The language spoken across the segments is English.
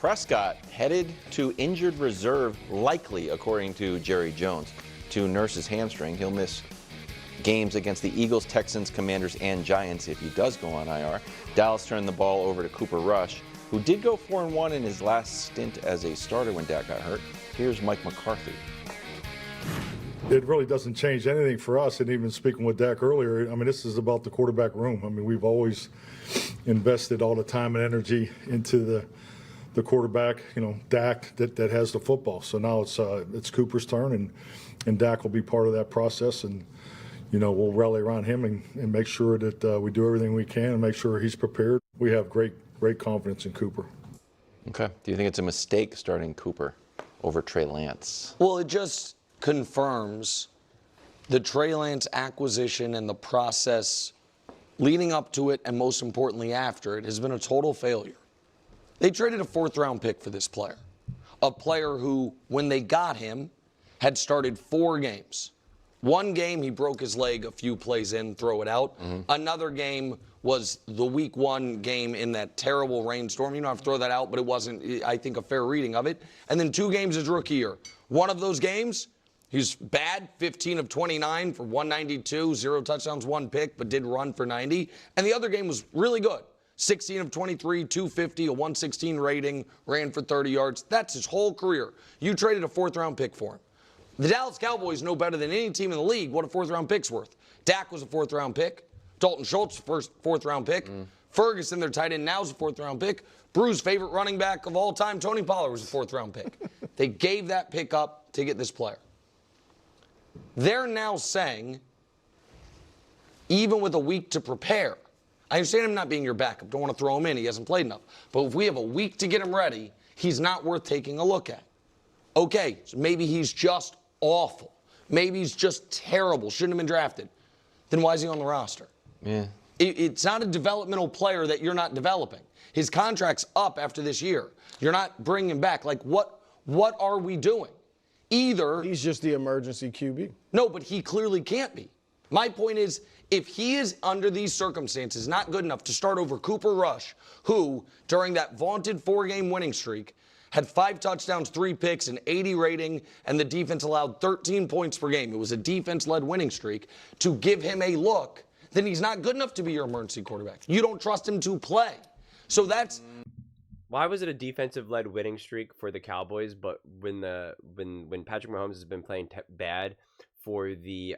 Prescott headed to injured reserve, likely, according to Jerry Jones, to nurse his hamstring. He'll miss games against the Eagles, Texans, Commanders, and Giants if he does go on IR. Dallas turned the ball over to Cooper Rush, who did go 4-1 in his last stint as a starter when Dak got hurt. Here's Mike McCarthy. It really doesn't change anything for us. And even speaking with Dak earlier, I mean, this is about the quarterback room. I mean, we've always invested all the time and energy into the quarterback, Dak, that has the football. So now it's Cooper's turn, and Dak will be part of that process. And, we'll rally around him and make sure that we do everything we can and make sure he's prepared. We have great confidence in Cooper. Okay. Do you think it's a mistake starting Cooper over Trey Lance? Well, it just confirms the Trey Lance acquisition and the process leading up to it, and most importantly after it, has been a total failure. They traded a 4th-round pick for this player, a player who, when they got him, had started 4 games. One game, he broke his leg a few plays in, throw it out. Another game was the week 1 game in that terrible rainstorm. You don't have to throw that out, but it wasn't, I think, a fair reading of it. And then 2 games his rookie year. One of those games, he's bad, 15 of 29 for 192, 0 touchdowns, 1 pick, but did run for 90. And the other game was really good. 16 of 23, 250, a 116 rating, ran for 30 yards. That's his whole career. You traded a 4th-round pick for him. The Dallas Cowboys know better than any team in the league what a 4th-round pick's worth. Dak was a 4th-round pick. Dalton Schultz, 4th-round pick. Ferguson, their tight end, now is a 4th-round pick. Brew's favorite running back of all time, Tony Pollard, was a 4th-round pick. They gave that pick up to get this player. They're now saying, even with a week to prepare, I understand him not being your backup. Don't want to throw him in. He hasn't played enough. But if we have a week to get him ready, he's not worth taking a look at. Okay, so maybe he's just awful. Maybe he's just terrible. Shouldn't have been drafted. Then why is he on the roster? Yeah. It's not a developmental player that you're not developing. His contract's up after this year. You're not bringing him back. Like, what are we doing? Either he's just the emergency QB. No, but he clearly can't be. My point is, if he is, under these circumstances, not good enough to start over Cooper Rush, who, during that vaunted 4-game winning streak, had 5 touchdowns, 3 picks, an 80 rating, and the defense allowed 13 points per game. It was a defense-led winning streak. To give him a look, then he's not good enough to be your emergency quarterback. You don't trust him to play. So that's... Why was it a defensive-led winning streak for the Cowboys, but when Patrick Mahomes has been playing bad for the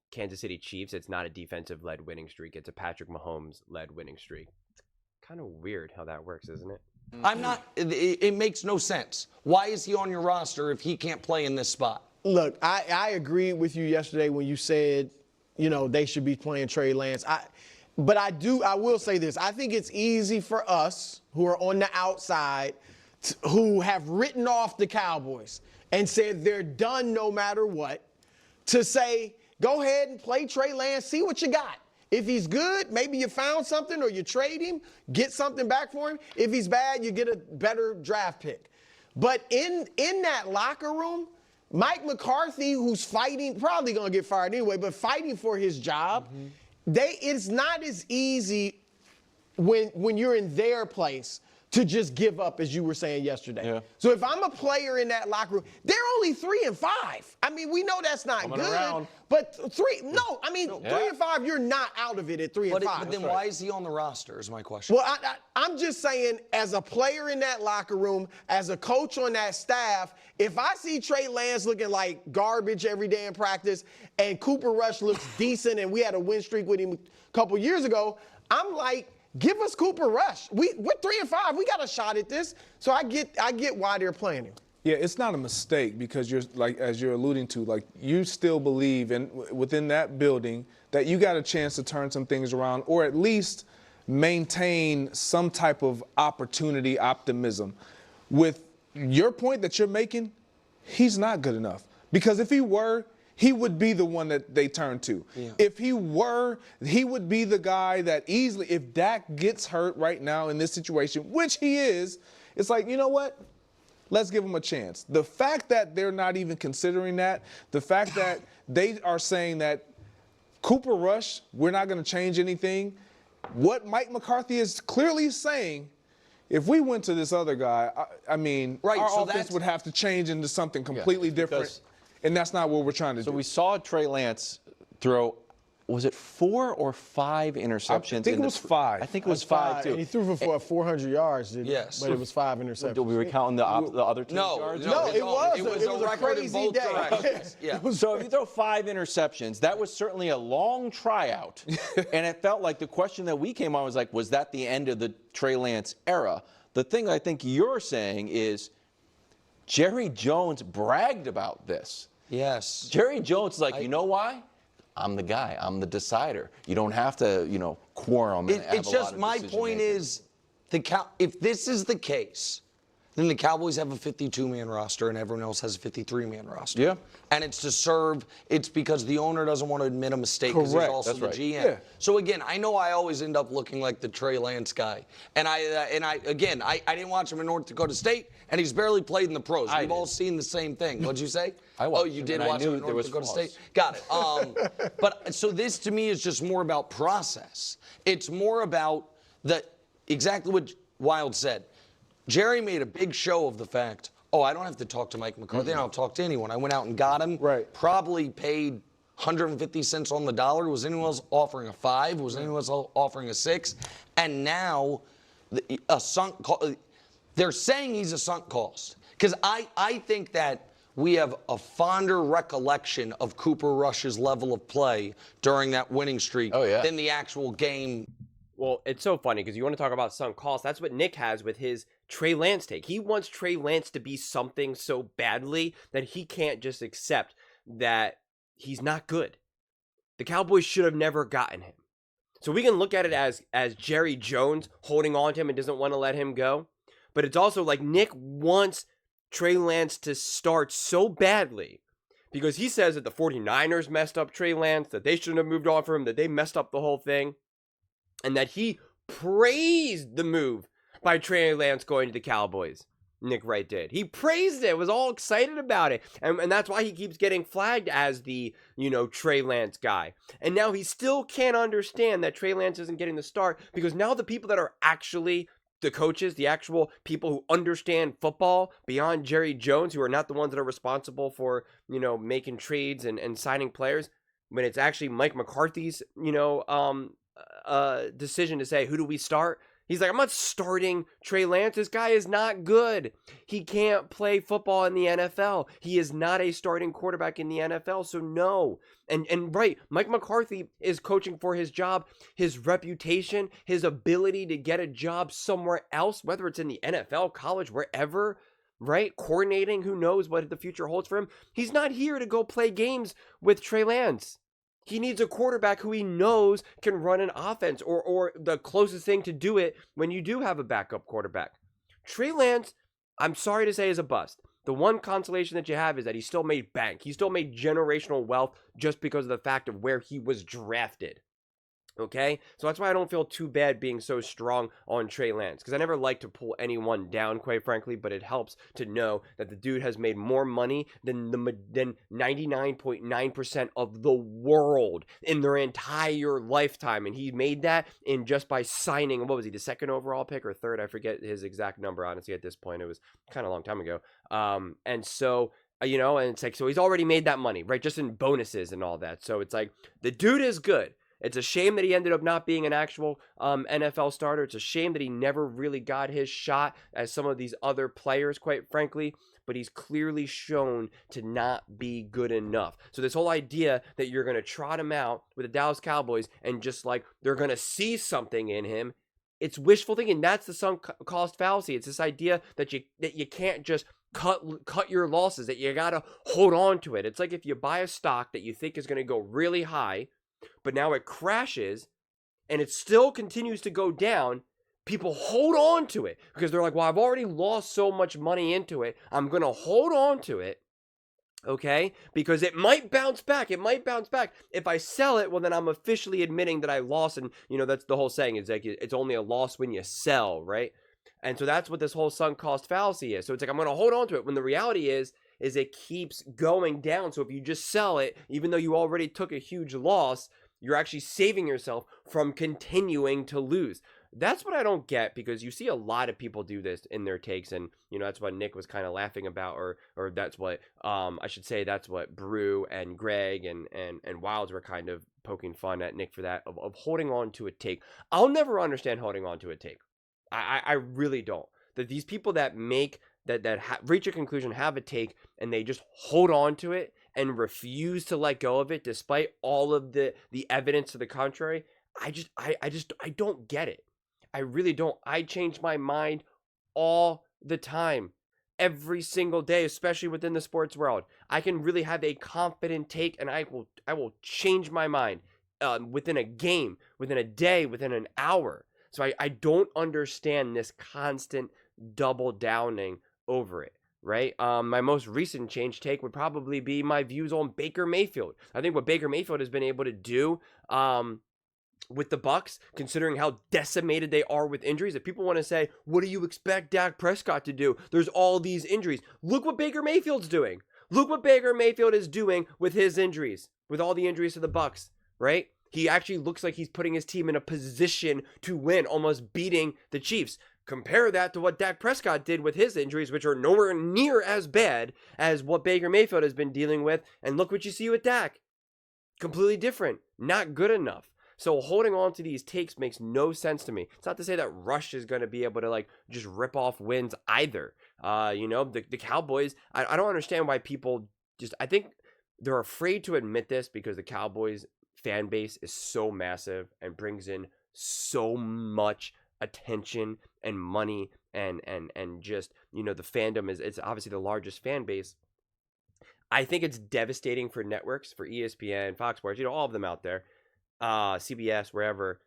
Kansas City Chiefs, it's not a defensive-led winning streak. It's a Patrick Mahomes-led winning streak. Kind of weird how that works, isn't it? I'm not. It makes no sense. Why is he on your roster if he can't play in this spot? Look, I agreed with you yesterday when you said, they should be playing Trey Lance. But I will say this. I think it's easy for us who are on the outside, who have written off the Cowboys and said they're done no matter what, to say, go ahead and play Trey Lance, see what you got. If he's good, maybe you found something or you trade him, get something back for him. If he's bad, you get a better draft pick. But in that locker room, Mike McCarthy, who's fighting, probably going to get fired anyway, but fighting for his job, it's not as easy when you're in their place to just give up, as you were saying yesterday. Yeah. So if I'm a player in that locker room, they're only 3-5. I mean, we know that's not good. But 3 and 5, you're not out of it at 3 and 5. But then why is he on the roster is my question. Well, I'm just saying, as a player in that locker room, as a coach on that staff, if I see Trey Lance looking like garbage every day in practice and Cooper Rush looks decent and we had a win streak with him a couple years ago, I'm like, give us Cooper Rush. We're 3 and 5. We got a shot at this. So I get why they're playing him. Yeah, it's not a mistake because you're like, as you're alluding to, like you still believe within that building that you got a chance to turn some things around or at least maintain some type of opportunity, optimism. With your point that you're making, he's not good enough because if he were, he would be the one that they turn to. Yeah. If he were, he would be the guy that easily, if Dak gets hurt right now in this situation, which he is, it's like, you know what? Let's give him a chance. The fact that they're not even considering that, the fact that they are saying that Cooper Rush, we're not going to change anything, what Mike McCarthy is clearly saying, If we went to this other guy, I mean, Right, our so offense that's- would have to change into something completely different, because- and that's not what we're trying to So do. we saw Trey Lance throw, was it 4 or 5 interceptions? I think it was 5. I think it was 5 too. And he threw for 400 yards, didn't he? Yes. But it was 5 interceptions. Did we were counting the other team's No, yards? No, it was. It was It a was a record in crazy both day. directions. Yeah. So if you throw 5 interceptions, that was certainly a long tryout. And it felt like the question that we came on was like, was that the end of the Trey Lance era? The thing I think you're saying is Jerry Jones bragged about this. Yes. Jerry Jones is like, you know why? I'm the guy. I'm the decider. You don't have to, quorum. And have It's a lot just of my decision point making. is, if this is the case, then the Cowboys have a 52-man roster and everyone else has a 53-man roster. Yeah. And it's because the owner doesn't want to admit a mistake because he's Correct. also That's the right. GM. Yeah. So again, I know I always end up looking like the Trey Lance guy. And I didn't watch him in North Dakota State, and he's barely played in the pros. We've all seen the same thing. What'd you say? I watched Oh, you him, did and I watch knew him in there North was Dakota flaws. State? Got it. But so this to me is just more about process. It's more about exactly what Wild said. Jerry made a big show of the fact, I don't have to talk to Mike McCarthy. I don't have to talk to anyone. I went out and got him. Right. Probably paid 150 cents on the dollar. Was anyone else offering a 5? Was anyone else offering a 6? And now a sunk cost. They're saying he's a sunk cost. Because I think that we have a fonder recollection of Cooper Rush's level of play during that winning streak than the actual game. Well, it's so funny because you want to talk about sunk costs. That's what Nick has with his Trey Lance take. He wants Trey Lance to be something so badly that he can't just accept that he's not good. The Cowboys should have never gotten him. So we can look at it as Jerry Jones holding on to him and doesn't want to let him go. But it's also like Nick wants Trey Lance to start so badly because he says that the 49ers messed up Trey Lance, that they shouldn't have moved on for him, that they messed up the whole thing. And that he praised the move by Trey Lance going to the Cowboys. Nick Wright did. He praised it, was all excited about it. And that's why he keeps getting flagged as the, Trey Lance guy. And now he still can't understand that Trey Lance isn't getting the start because now the people that are actually the coaches, the actual people who understand football beyond Jerry Jones, who are not the ones that are responsible for, making trades and signing players, when it's actually Mike McCarthy's, decision to say, who do we start? He's like, I'm not starting Trey Lance. This guy is not good. He can't play football in the NFL. He is not a starting quarterback in the NFL. So no. And right, Mike McCarthy is coaching for his job, his reputation, his ability to get a job somewhere else, whether it's in the NFL, college, wherever, right? Coordinating, who knows what the future holds for him. He's not here to go play games with Trey Lance. He needs a quarterback who he knows can run an offense or the closest thing to do it when you do have a backup quarterback. Trey Lance, I'm sorry to say, is a bust. The one consolation that you have is that he still made bank. He still made generational wealth just because of the fact of where he was drafted. Okay? So that's why I don't feel too bad being so strong on Trey Lance. Because I never like to pull anyone down, quite frankly, but it helps to know that the dude has made more money than 99.9% of the world in their entire lifetime. And he made that in just by signing, what was he, the second overall pick or third? I forget his exact number, honestly, at this point. It was kind of a long time ago. And so, and it's like, so he's already made that money, right? Just in bonuses and all that. So it's like, the dude is good. It's a shame that he ended up not being an actual NFL starter. It's a shame that he never really got his shot as some of these other players, quite frankly. But he's clearly shown to not be good enough. So this whole idea that you're going to trot him out with the Dallas Cowboys and just like they're going to see something in him, it's wishful thinking. That's the sunk cost fallacy. It's this idea that you can't just cut your losses, that you got to hold on to it. It's like if you buy a stock that you think is going to go really high, but now it crashes and it still continues to go down, people hold on to it because they're like, well, I've already lost so much money into it. I'm going to hold on to it, okay? Because it might bounce back. It might bounce back. If I sell it, well, then I'm officially admitting that I lost. And, that's the whole saying. It's like it's only a loss when you sell, right? And so that's what this whole sunk cost fallacy is. So it's like, I'm going to hold on to it when the reality is it keeps going down. So if you just sell it, even though you already took a huge loss, you're actually saving yourself from continuing to lose. That's what I don't get, because you see a lot of people do this in their takes, and that's what Nick was kind of laughing about, or that's what I should say, that's what Brew and Greg and Wilds were kind of poking fun at Nick for, that of holding on to a take. I'll never understand holding on to a take. I really don't. That these people that make reach a conclusion, have a take, and they just hold on to it and refuse to let go of it despite all of the evidence to the contrary. I don't get it. I really don't. I change my mind all the time, every single day, especially within the sports world. I can really have a confident take, and I will change my mind within a game, within a day, within an hour. So I don't understand this constant double downing over it. Right. My most recent change take would probably be my views on Baker Mayfield. I think what Baker Mayfield has been able to do with the Bucs, considering how decimated they are with injuries. If people want to say, what do you expect Dak Prescott to do? There's all these injuries. Look what Baker Mayfield's doing. Look what Baker Mayfield is doing with his injuries, with all the injuries to the Bucs, right? He actually looks like he's putting his team in a position to win, almost beating the Chiefs. Compare that to what Dak Prescott did with his injuries, which are nowhere near as bad as what Baker Mayfield has been dealing with. And look what you see with Dak. Completely different. Not good enough. So holding on to these takes makes no sense to me. It's not to say that Rush is going to be able to just rip off wins either. The Cowboys, I don't understand why people I think they're afraid to admit this, because the Cowboys fan base is so massive and brings in so much attention and money and just, the fandom it's obviously the largest fan base. I think it's devastating for networks, for ESPN, Fox Sports, all of them out there, CBS, wherever,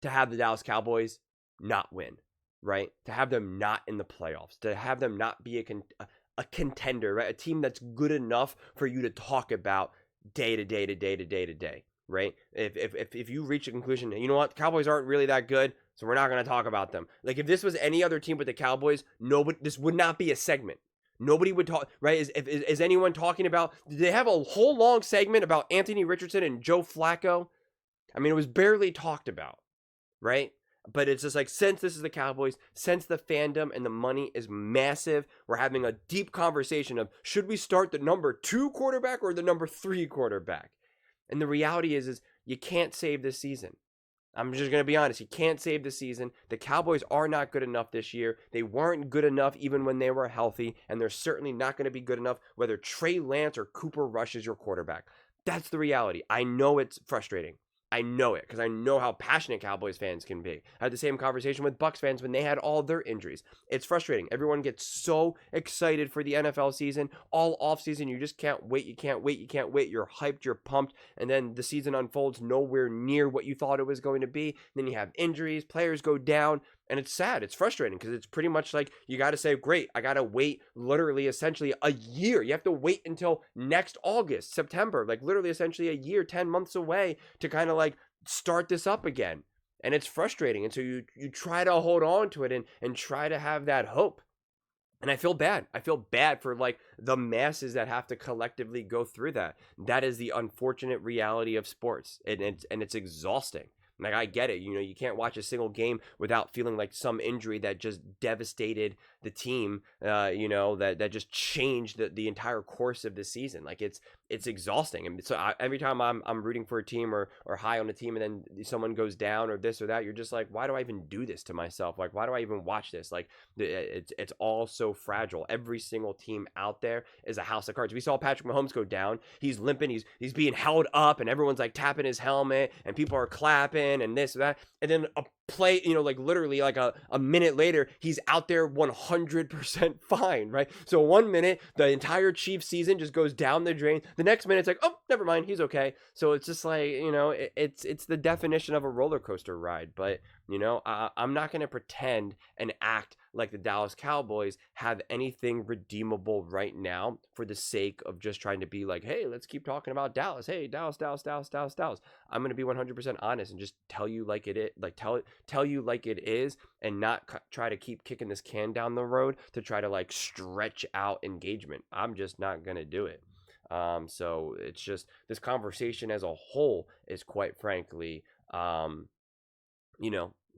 to have the Dallas Cowboys not win, right? To have them not in the playoffs, to have them not be a contender, right? A team that's good enough for you to talk about day to day to day to day to day, right? If you reach a conclusion, you know what, Cowboys aren't really that good, so we're not going to talk about them. If this was any other team but the Cowboys, this would not be a segment. Nobody would talk, right? Is anyone talking about, did they have a whole long segment about Anthony Richardson and Joe Flacco? I mean, it was barely talked about, right? But it's just since this is the Cowboys, since the fandom and the money is massive, we're having a deep conversation of, should we start the number 2 quarterback or the number 3 quarterback? And the reality is you can't save this season. I'm just going to be honest. You can't save the season. The Cowboys are not good enough this year. They weren't good enough even when they were healthy, and they're certainly not going to be good enough whether Trey Lance or Cooper Rush is your quarterback. That's the reality. I know it's frustrating. I know it, because I know how passionate Cowboys fans can be. I had the same conversation with Bucs fans when they had all their injuries. It's frustrating. Everyone gets so excited for the NFL season, all offseason. You just can't wait. You can't wait. You can't wait. You're hyped. You're pumped. And then the season unfolds nowhere near what you thought it was going to be. Then you have injuries. Players go down. And it's sad. It's frustrating, because it's pretty much you got to say, great, I got to wait literally essentially a year. You have to wait until next August, September, literally essentially a year, 10 months away to kind of start this up again. And it's frustrating. And so you try to hold on to it and try to have that hope. And I feel bad. I feel bad for the masses that have to collectively go through that. That is the unfortunate reality of sports. And it's exhausting. I get it. You can't watch a single game without feeling some injury that just devastated the team, that just changed the entire course of the season. It's exhausting. And so every time I'm rooting for a team or high on a team, and then someone goes down or this or that, you're just why do I even do this to myself? Why do I even watch this? It's all so fragile. Every single team out there is a house of cards. We saw Patrick Mahomes go down. He's limping. He's being held up, and everyone's tapping his helmet, and people are clapping and this or that. And then a play, literally a minute later, he's out there 100% fine, right? So 1 minute, the entire Chiefs season just goes down the drain. The next minute, it's oh, never mind, he's okay. So it's just it's the definition of a roller coaster ride. But, I'm not going to pretend and act like the Dallas Cowboys have anything redeemable right now for the sake of just trying to be hey, let's keep talking about Dallas. Hey, Dallas, Dallas, Dallas, Dallas, Dallas. I'm going to be 100% honest and just tell you it is, tell you it is, and not try to keep kicking this can down the road to try to stretch out engagement. I'm just not going to do it. So it's just, this conversation as a whole is quite frankly,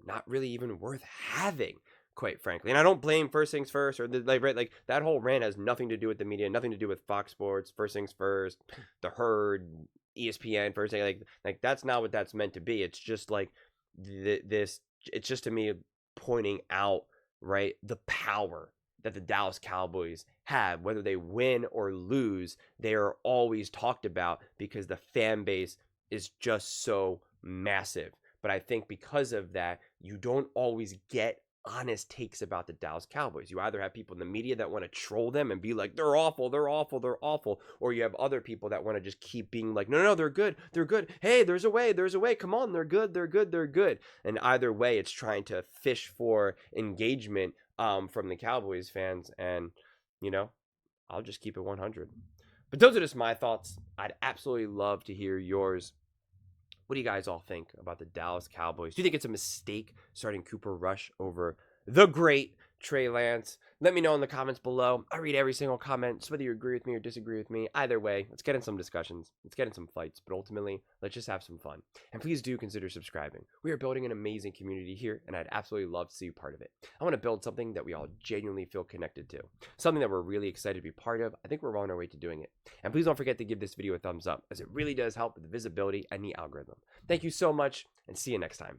not really even worth having, quite frankly. And I don't blame First Things First or like that whole rant has nothing to do with the media, nothing to do with Fox Sports, First Things First, The Herd, ESPN, First Thing. Like that's not what that's meant to be. It's just like this. It's just to me pointing out, right, the power that the Dallas Cowboys have. Whether they win or lose, they are always talked about because the fan base is just so massive. But I think because of that, you don't always get honest takes about the Dallas Cowboys. You either have people in the media that want to troll them and be like, they're awful, they're awful, they're awful. Or you have other people that want to just keep being like, no, they're good, they're good. Hey, there's a way, come on, they're good, they're good, they're good. And either way, it's trying to fish for engagement from the Cowboys fans. And, you know, I'll just keep it 100. But those are just my thoughts. I'd absolutely love to hear yours. What do you guys all think about the Dallas Cowboys? Do you think it's a mistake starting Cooper Rush over the great Trey Lance? Let me know in the comments below. I read every single comment, so whether you agree with me or disagree with me. Either way, let's get in some discussions. Let's get in some fights. But ultimately, let's just have some fun. And please do consider subscribing. We are building an amazing community here, and I'd absolutely love to see you part of it. I want to build something that we all genuinely feel connected to. Something that we're really excited to be part of. I think we're on our way to doing it. And please don't forget to give this video a thumbs up, as it really does help with the visibility and the algorithm. Thank you so much, and see you next time.